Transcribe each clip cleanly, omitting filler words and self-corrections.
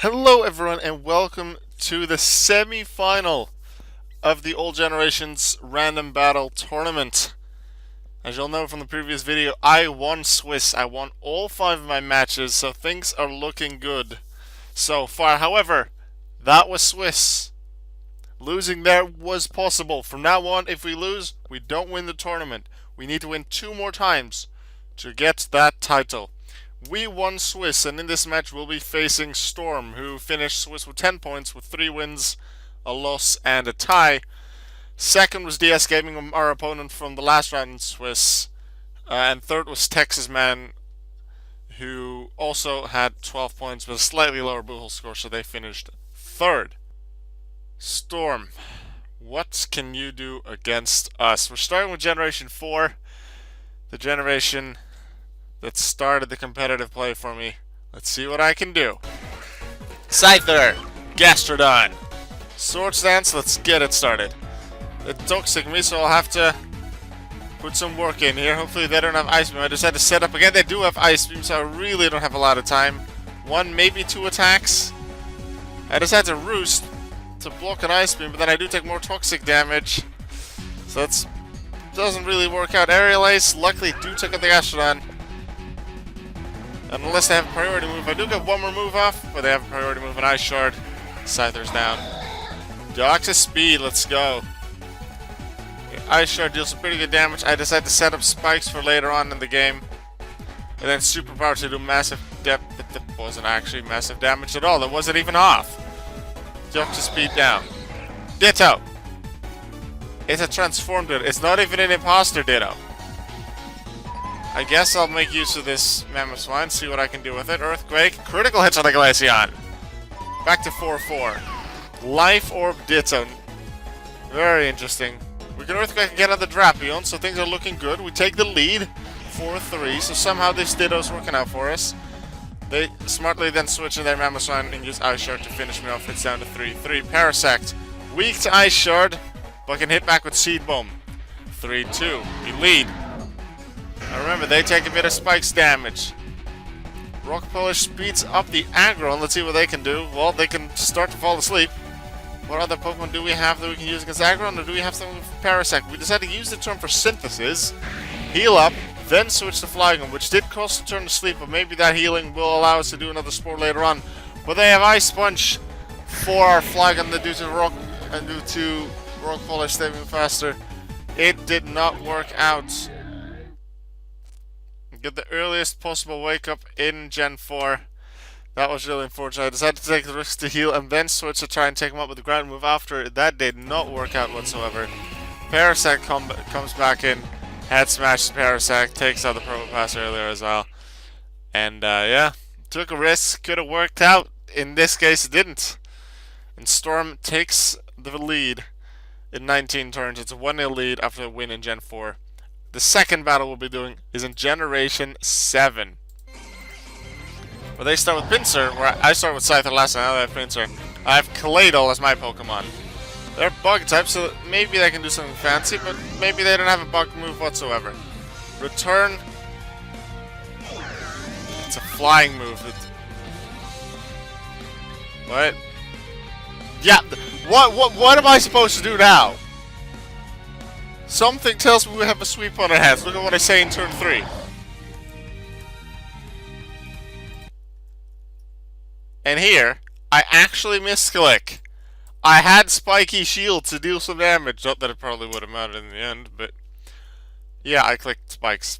Hello, everyone, and welcome to the semi-final of the Old Generations Random Battle Tournament. As you'll know from the previous video, I won Swiss. I won all 5 of my matches, so things are looking good so far. However, that was Swiss. Losing there was possible. From now on, if we lose, we don't win the tournament. We need to win 2 more times to get that title. We won Swiss, and in this match we'll be facing Storm, who finished Swiss with 10 points with 3 wins, a loss, and a tie. Second was DS Gaming, our opponent from the last round in Swiss. And third was Texas Man, who also had 12 points with a slightly lower Boohol score, so they finished third. Storm, what can you do against us? We're starting with Generation 4, the generation that started the competitive play for me. Let's see what I can do. Scyther, Gastrodon, Swords Dance, let's get it started. It toxic me, so I'll have to put some work in here. Hopefully they don't have Ice Beam. I just had to set up again. They do have Ice Beam, so I really don't have a lot of time. 1, maybe 2 attacks. I just had to Roost to block an Ice Beam, but then I do take more toxic damage. So that doesn't really work out. Aerial Ace, luckily do take out the Gastrodon. Unless they have a priority move. I do get one more move off, but they have a priority move, an Ice Shard. Scyther's down. Deoxys Speed, let's go. Ice Shard deals some pretty good damage. I decided to set up spikes for later on in the game. And then Superpower to do massive depth, but that wasn't actually massive damage at all. That wasn't even off. Deoxys Speed down. Ditto. It's a transformed Ditto. It's not even an imposter Ditto. I guess I'll make use of this Mammoth Swine, see what I can do with it. Earthquake, critical hits on the Glaceon. Back to 4-4. Life Orb Ditto. Very interesting. We can Earthquake again on the Drapion, so things are looking good. We take the lead, 4-3, so somehow this Ditto's working out for us. They smartly then switch in their Mammoth Swine and use Ice Shard to finish me off. It's down to 3-3. Parasect, weak to Ice Shard, but can hit back with Seed Bomb. 3-2. We lead. Now remember, they take a bit of Spikes damage. Rock Polish speeds up the aggro, and let's see what they can do. Well, they can start to fall asleep. What other Pokemon do we have that we can use against Aggron, or do we have something with Parasect? We decided to use the turn for Synthesis, heal up, then switch to Flygon, which did cost a turn to sleep, but maybe that healing will allow us to do another Spore later on. But they have Ice Punch for our Flygon that due to Rock and due to Rock Polish saving faster. It did not work out. Get the earliest possible wake up in Gen 4. That was really unfortunate. I decided to take the risk to heal and then switch to try and take him up with the ground move after. That did not work out whatsoever. Parasect comes back in. Head smashes Parasect. Takes out the Probopass earlier as well. And yeah, took a risk. Could have worked out. In this case, it didn't. And Storm takes the lead in 19 turns. It's a 1-0 lead after a win in Gen 4. The second battle we'll be doing is in Generation 7. Where they start with Pinsir, where I started with Scyther last time, now they have Pinsir. I have Kaleido as my Pokemon. They're bug type, so maybe they can do something fancy, but maybe they don't have a bug move whatsoever. Return. It's a flying move. What? Yeah, what am I supposed to do now? Something tells me we have a sweep on our hands. Look at what I say in turn 3. And here, I actually misclick. I had Spiky Shield to deal some damage. Not that it probably would have mattered in the end, but yeah, I clicked Spikes.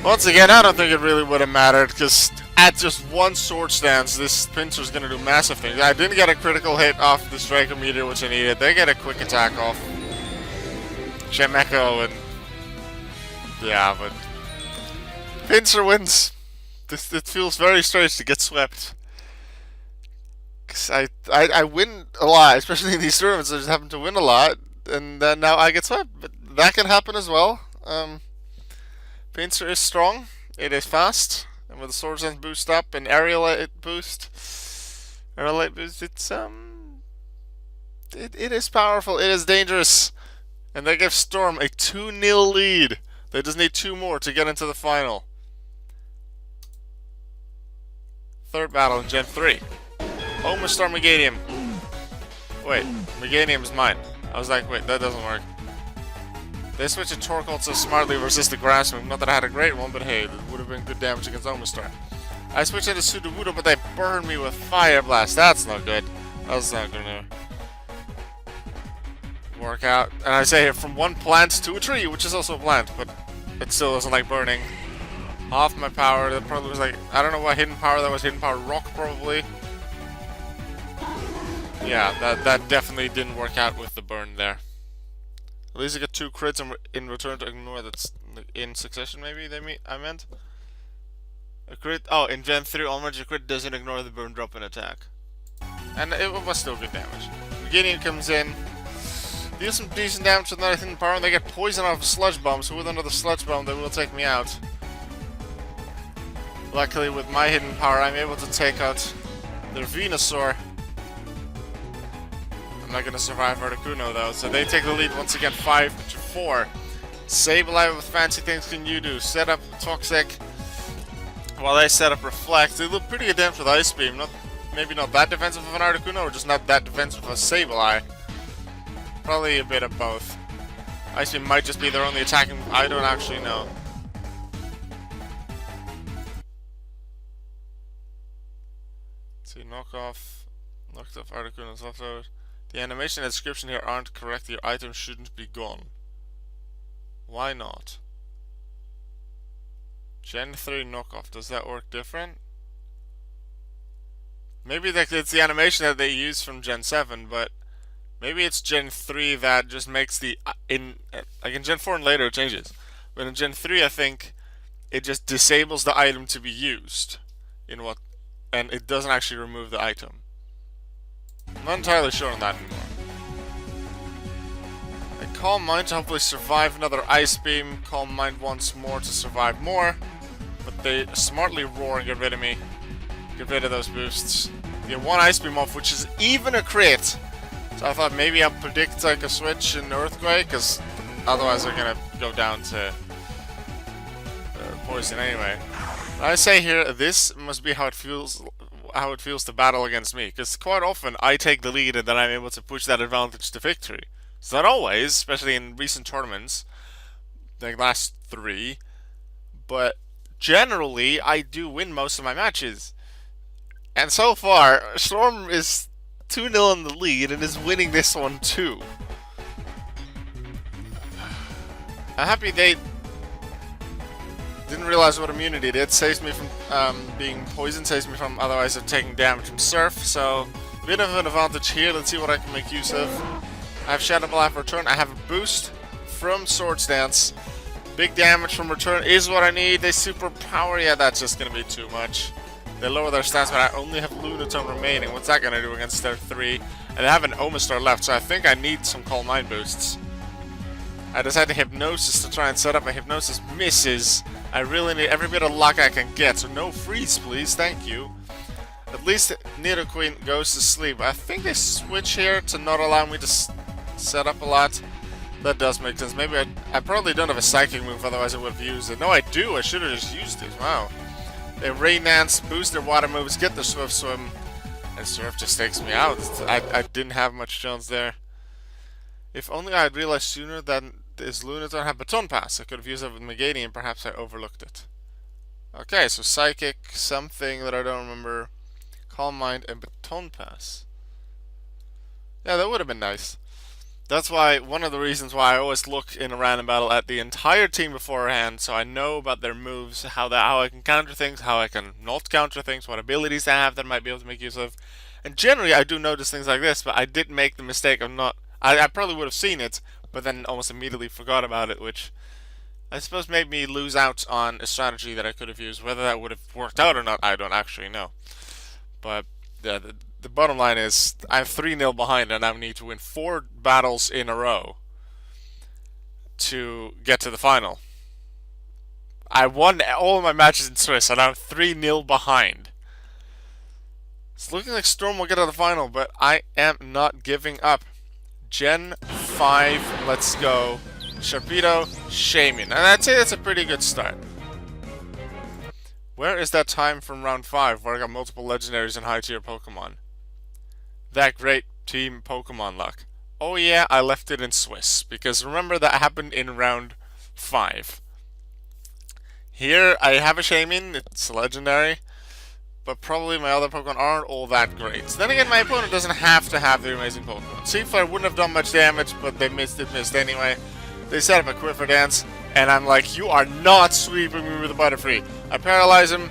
Once again, I don't think it really would have mattered, because at just one Swords Dance, this Pinsir's going to do massive things. I didn't get a critical hit off this Draco Meteor, which I needed. They get a quick attack off Shemeco, and yeah, but Pinsir wins. It feels very strange to get swept. Cause I win a lot, especially in these tournaments. I just happen to win a lot, and then now I get swept. But that can happen as well. Pinsir is strong. It is fast, and with the Swords Dance boost up and Aerial boost, it's it is powerful. It is dangerous, and they give Storm a 2-0 lead. They just need 2 more to get into the final. Third battle in Gen 3. Omastar Meganium. Wait, Meganium is mine. I was like, wait, that doesn't work. They switched to Torkoal to smartly resist the grass move. Not that I had a great one, but hey, it would have been good damage against Omastar. I switched into Sudowoodo, but they burned me with Fire Blast. That's not good. That's not gonna work out. And I say from one plant to a tree, which is also a plant, but it still doesn't like burning. Half my power. That probably was like, I don't know what hidden power that was. Hidden power rock, probably. Yeah, that definitely didn't work out with the burn there. At least I get 2 crits in return to ignore that's in succession, maybe I meant. A crit. Oh, in Gen 3 onwards, a crit doesn't ignore the burn drop in attack. And it was still good damage. Meganium comes in, deals some decent damage with another hidden power, and they get poison off a sludge bomb, so with another sludge bomb, they will take me out. Luckily, with my hidden power, I'm able to take out their Venusaur. I'm not gonna survive Articuno though, so they take the lead once again, 5-4. Sableye with fancy things can you do? Set up Toxic, while they set up Reflect. They look pretty good damage with Ice Beam. Maybe not that defensive of an Articuno, or just not that defensive of a Sableye. Probably a bit of both. Ice Beam might just be their only attacking. I don't actually know. Let's see, knocked off Articuno's leftover. The animation and description here aren't correct. Your item shouldn't be gone. Why not? Gen 3 knockoff, does that work different? Maybe it's the animation that they use from Gen 7, but maybe it's Gen 3 that just makes the like in Gen 4 and later it changes. But in Gen 3 I think it just disables the item to be used and it doesn't actually remove the item. I'm not entirely sure on that anymore. I Calm Mind to hopefully survive another Ice Beam. Calm Mind once more to survive more. But they smartly roar and get rid of me. Get rid of those boosts. Get one Ice Beam off, which is even a crit. So I thought maybe I'll predict like a switch in Earthquake, because otherwise they're gonna go down to poison anyway. I say here, this must be how it feels to battle against me, because quite often I take the lead and then I'm able to push that advantage to victory. It's not always, especially in recent tournaments, like last 3, but generally I do win most of my matches. And so far, Storm is 2-0 in the lead and is winning this one too. I'm happy they didn't realize what immunity did. Saves me from being poisoned, saves me from otherwise of taking damage from Surf, so a bit of an advantage here. Let's see what I can make use of. I have Shadow Ball for return. I have a boost from Swords Dance. Big damage from return is what I need. They super power. Yeah, that's just going to be too much. They lower their stats, but I only have Lunatone remaining. What's that going to do against their 3? And I have an Omastar left, so I think I need some Calm Mind boosts. I decided to Hypnosis to try and set up a Hypnosis. Misses. I really need every bit of luck I can get, so no freeze, please. Thank you. At least Nidoqueen goes to sleep. I think they switch here to not allow me to set up a lot. That does make sense. Maybe I probably don't have a Psychic move, otherwise I would have used it. No, I do. I should have just used it. Wow. They Rain Dance, boost their water moves, get the Swift Swim, and Surf just takes me out. I didn't have much chance there. If only I had realized sooner that this Lunatone had Baton Pass. I could have used it with Meganium, and perhaps I overlooked it. Okay, so Psychic, something that I don't remember, Calm Mind, and Baton Pass. Yeah, that would have been nice. That's why, one of the reasons why I always look in a random battle at the entire team beforehand, so I know about their moves, how I can counter things, how I can not counter things, what abilities I have that I might be able to make use of. And generally I do notice things like this, but I did make the mistake of not... I probably would have seen it, but then almost immediately forgot about it, which I suppose made me lose out on a strategy that I could have used. Whether that would have worked out or not, I don't actually know. But the bottom line is, I'm 3-0 behind and I need to win 4 battles in a row to get to the final. I won all of my matches in Swiss and I'm 3-0 behind. It's looking like Storm will get to the final, but I am not giving up. Gen 5, let's go. Sharpedo, Shaymin. And I'd say that's a pretty good start. Where is that time from round 5 where I got multiple legendaries and high tier Pokemon? That great team Pokemon luck. Oh yeah, I left it in Swiss, because remember that happened in round 5. Here I have a Shaymin, it's legendary, but probably my other Pokemon aren't all that great. Then again, my opponent doesn't have to have the amazing Pokemon. Seaflare wouldn't have done much damage, but they missed anyway. They set up a Quiver Dance, and I'm like, you are not sweeping me with a Butterfree. I paralyze him,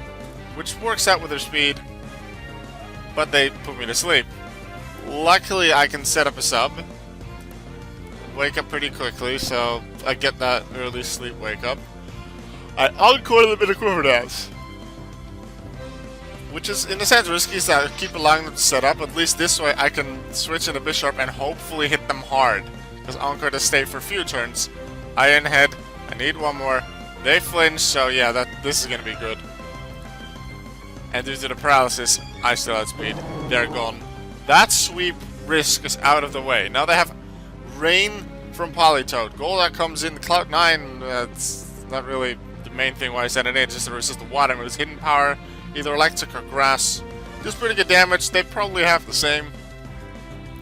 which works out with their speed, but they put me to sleep. Luckily, I can set up a sub, wake up pretty quickly, so I get that early sleep wake up. I encore them in a Quiver Dance, which is in a sense risky, so I keep allowing them to set up. At least this way I can switch into Bisharp and hopefully hit them hard, because Encore does stay for a few turns. Iron Head, I need one more. They flinch, so yeah, this is gonna be good. And due to the paralysis, I still have speed. They're gone. That sweep risk is out of the way. Now they have Rain from Politoed. Golduck comes in, Cloud9, that's not really the main thing why I sent it in, just to resist the water with his hidden power, either electric or grass. Does pretty good damage, they probably have the same.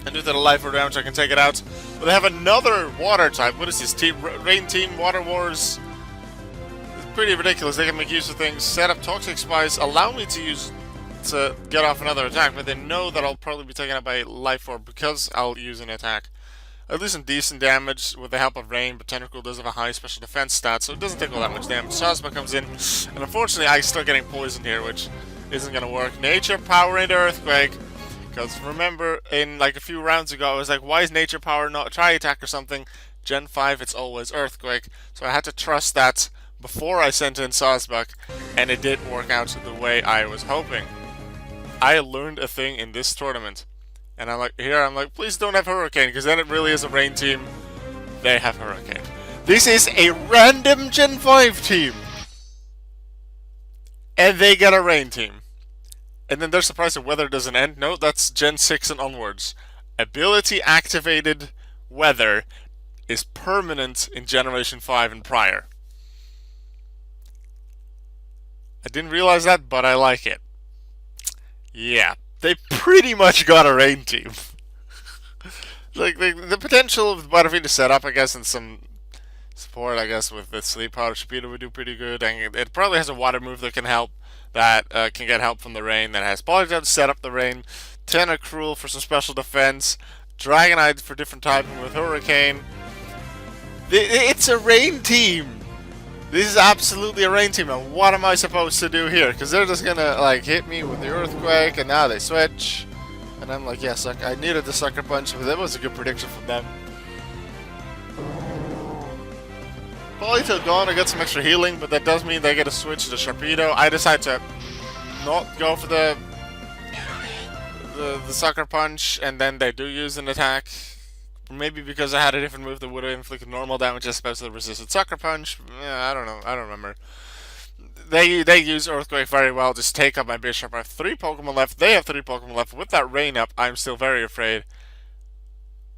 And due to the life or damage I can take it out. But they have another water type. What is this? Rain Team, Water Wars. It's pretty ridiculous, they can make use of things. Set up Toxic Spice, allow me to get off another attack, but they know that I'll probably be taken out by Life Orb because I'll use an attack. I do some decent damage with the help of Rain, but Tentacool does have a high special defense stat, so it doesn't take all that much damage. Sasma comes in, and unfortunately I start getting poisoned here, which isn't going to work. Nature Power into Earthquake, because remember, in like a few rounds ago, I was like, why is Nature Power not a Tri-Attack or something? Gen 5, it's always Earthquake, so I had to trust that before I sent in Sasbak, and it did work out the way I was hoping. I learned a thing in this tournament. And I'm like, please don't have Hurricane, because then it really is a Rain team. They have Hurricane. This is a random Gen 5 team. And they get a Rain team. And then they're surprised the weather doesn't end. No, that's Gen 6 and onwards. Ability activated weather is permanent in Generation 5 and prior. I didn't realize that, but I like it. Yeah. They pretty much got a Rain team. Like, the potential of Butterfree to set up, I guess, and some support, I guess, with the Sleep Powder, Speedo would do pretty good. And it probably has a water move that can help, that can get help from the Rain, that has Politoed to set up the Rain, Tentacruel for some special defense, Dragonite for different typing with Hurricane. It's a Rain team! This is absolutely a Rain team, and what am I supposed to do here? Because they're just gonna, like, hit me with the Earthquake, and now they switch. And I'm like, yes, I needed the Sucker Punch, but that was a good prediction from them. Politoed gone, I got some extra healing, but that does mean they get a switch to Sharpedo. I decide to not go for the Sucker Punch, and then they do use an attack. Maybe because I had a different move that would have inflicted normal damage as opposed to the resisted Sucker Punch. Yeah, I don't know. I don't remember. They use Earthquake very well. Just take up my Bisharp. I have 3 Pokemon left. They have 3 Pokemon left. With that Rain up, I'm still very afraid.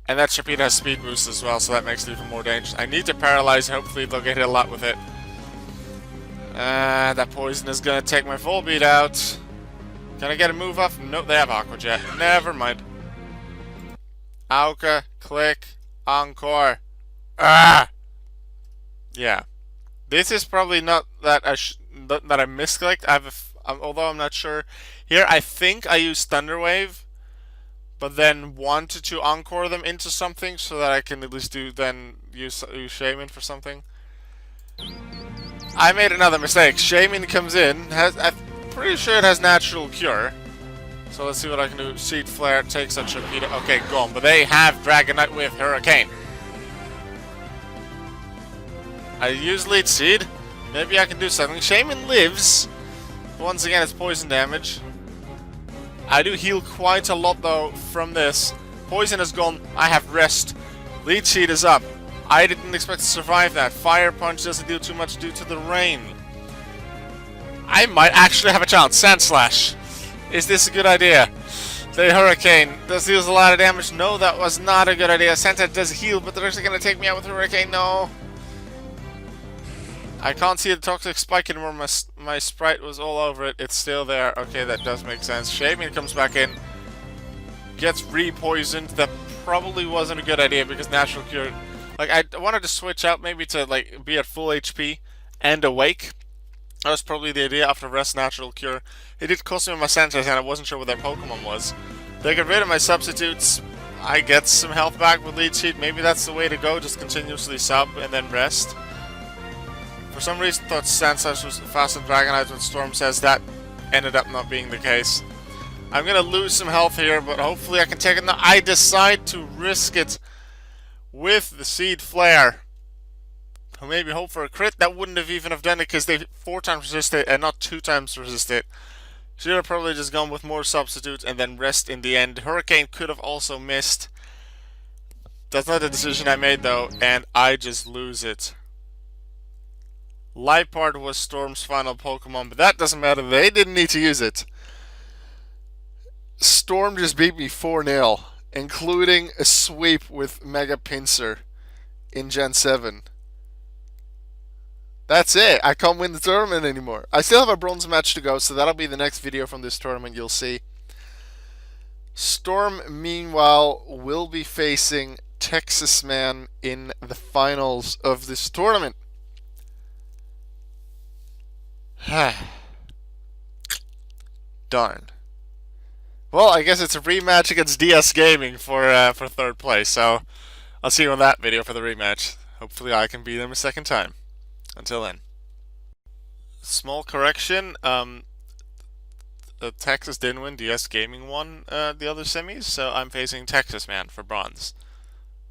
And that Sharpedo has speed boost as well, so that makes it even more dangerous. I need to paralyze. Hopefully they'll get hit a lot with it. That poison is going to take my Volbeat out. Can I get a move off? Nope, they have Aqua Jet. Never mind. Auka, click, encore. Ah! Yeah. This is probably not that I misclicked. Although I'm not sure. Here, I think I used Thunder Wave, but then wanted to encore them into something so that I can at least use Shaymin for something. I made another mistake. Shaymin comes in. I'm pretty sure it has Natural Cure. So let's see what I can do. Seed Flare takes a Sharpedo. Okay, gone. But they have Dragonite with Hurricane. I use Leech Seed. Maybe I can do something. Shaymin lives. Once again, it's poison damage. I do heal quite a lot, though, from this. Poison is gone. I have Rest. Leech Seed is up. I didn't expect to survive that. Fire Punch doesn't do too much due to the rain. I might actually have a chance. Sand Slash. Is this a good idea? The Hurricane. Does deals a lot of damage? No, that was not a good idea. Santa does heal, but they're actually going to take me out with Hurricane. No. I can't see the toxic spike anymore. My sprite was all over it. It's still there. Okay, that does make sense. Shaman comes back in, gets re-poisoned. That probably wasn't a good idea because natural cure. Like I wanted to switch out maybe to like be at full HP and awake. That was probably the idea after rest natural cure. It did cost me my senses and I wasn't sure what their Pokemon was. They get rid of my substitutes. I get some health back with Leech Seed. Maybe that's the way to go. Just continuously sub and then rest. For some reason, thought Sandslash was fast and Dragonite when Storm says that ended up not being the case. I'm gonna lose some health here, but hopefully I can take it. Now I decide to risk it with the Seed Flare. Maybe hope for a crit. That wouldn't have even have done it because they 4 times resist it and not 2 times resist it. Should have probably just gone with more substitutes and then rest in the end. Hurricane could have also missed. That's not the decision I made though, and I just lose it. Liepard was Storm's final Pokemon, but that doesn't matter. They didn't need to use it. Storm just beat me 4-0, including a sweep with Mega Pinsir in Gen 7. That's it. I can't win the tournament anymore. I still have a bronze match to go, so that'll be the next video from this tournament you'll see. Storm, meanwhile, will be facing Texas Man in the finals of this tournament. Darn. Well, I guess it's a rematch against DS Gaming for 3rd place, so I'll see you on that video for the rematch. Hopefully I can beat them a second time. Until then. Small correction, Texas didn't win, DS Gaming won the other semis, so I'm facing Texas Man for bronze.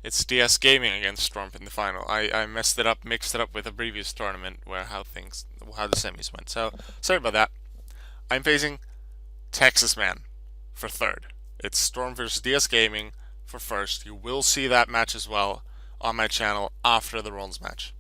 It's DS Gaming against Storm in the final. I messed it up, mixed it up with a previous tournament where how the semis went. So sorry about that. I'm facing Texas Man for 3rd. It's Storm versus DS Gaming for 1st. You will see that match as well on my channel after the bronze match.